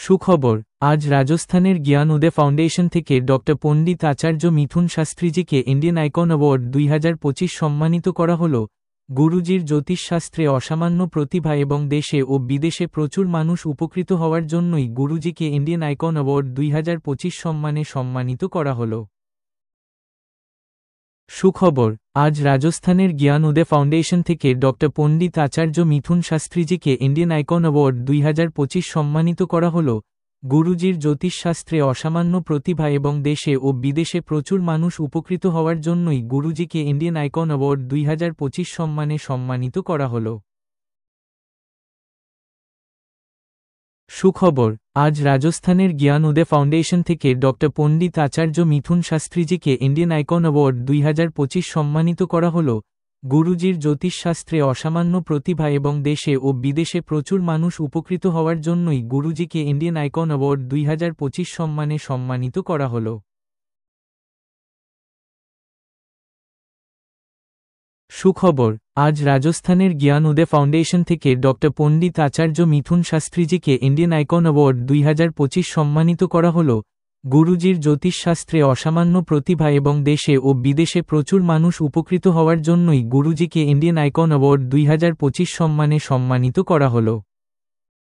সুখবর, আজ রাজস্থানের জ্ঞান উদয় ফাউন্ডেশন থেকে ডক্টর পণ্ডিত আচার্য মিথুন শাস্ত্রীজিকে ইন্ডিয়ান আইকন অ্যাওয়ার্ড 2025 সম্মানিত করা হল। গুরুজির জ্যোতিষশাস্ত্রে অসামান্য প্রতিভা এবং দেশে ও বিদেশে প্রচুর মানুষ উপকৃত হওয়ার জন্যই গুরুজিকে ইন্ডিয়ান আইকন অ্যাওয়ার্ড 2025 সম্মানে সম্মানিত করা হল। সুখবর, আজ রাজস্থানের জ্ঞান উদয় ফাউন্ডেশন থেকে ডক্টর পণ্ডিত আচার্য মিথুন শাস্ত্রীজিকে ইন্ডিয়ান আইকন অ্যাওয়ার্ড 2025 সম্মানিত করা হল। গুরুজির জ্যোতিষশাস্ত্রে অসামান্য প্রতিভা এবং দেশে ও বিদেশে প্রচুর মানুষ উপকৃত হওয়ার জন্যই গুরুজিকে ইন্ডিয়ান আইকন অ্যাওয়ার্ড 2025 সম্মানে সম্মানিত করা হল। সুখবর, আজ রাজস্থানের জ্ঞান উদয় ফাউন্ডেশন থেকে ডক্টর পণ্ডিত আচার্য মিথুন শাস্ত্রীজিকে ইন্ডিয়ান আইকন অ্যাওয়ার্ড 2025 সম্মানিত করা হল। গুরুজির জ্যোতিষশাস্ত্রে অসামান্য প্রতিভা এবং দেশে ও বিদেশে প্রচুর মানুষ উপকৃত হওয়ার জন্যই গুরুজিকে ইন্ডিয়ান আইকন অ্যাওয়ার্ড 2025 সম্মানে সম্মানিত করা হল। সুখবর, আজ রাজস্থানের জ্ঞান উদয় ফাউন্ডেশন থেকে ডক্টর পণ্ডিত আচার্য মিথুন শাস্ত্রীজিকে ইন্ডিয়ান আইকন অ্যাওয়ার্ড 2025 সম্মানিত করা হল। গুরুজির জ্যোতিষশাস্ত্রে অসামান্য প্রতিভা এবং দেশে ও বিদেশে প্রচুর মানুষ উপকৃত হওয়ার জন্যই গুরুজিকে ইন্ডিয়ান আইকন অ্যাওয়ার্ড 2025 সম্মানে সম্মানিত করা হল।